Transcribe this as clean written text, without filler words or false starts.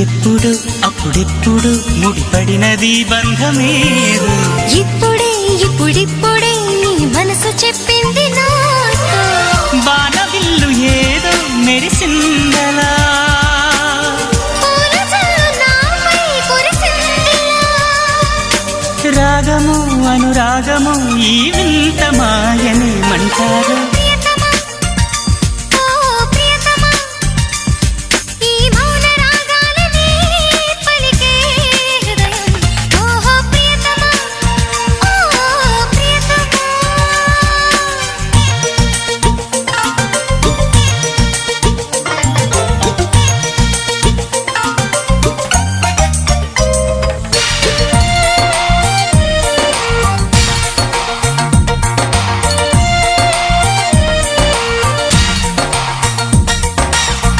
ఎప్పుడు అప్పుడెప్పుడు ముడిపడినది బంధమేదు ఇప్పుడిప్పుడే నీ మనసు చెప్పింది నాతో బాణవిల్లు ఏదో మెరిసిందలా రాగము అనురాగము ఈ వింత మాయని మంటారు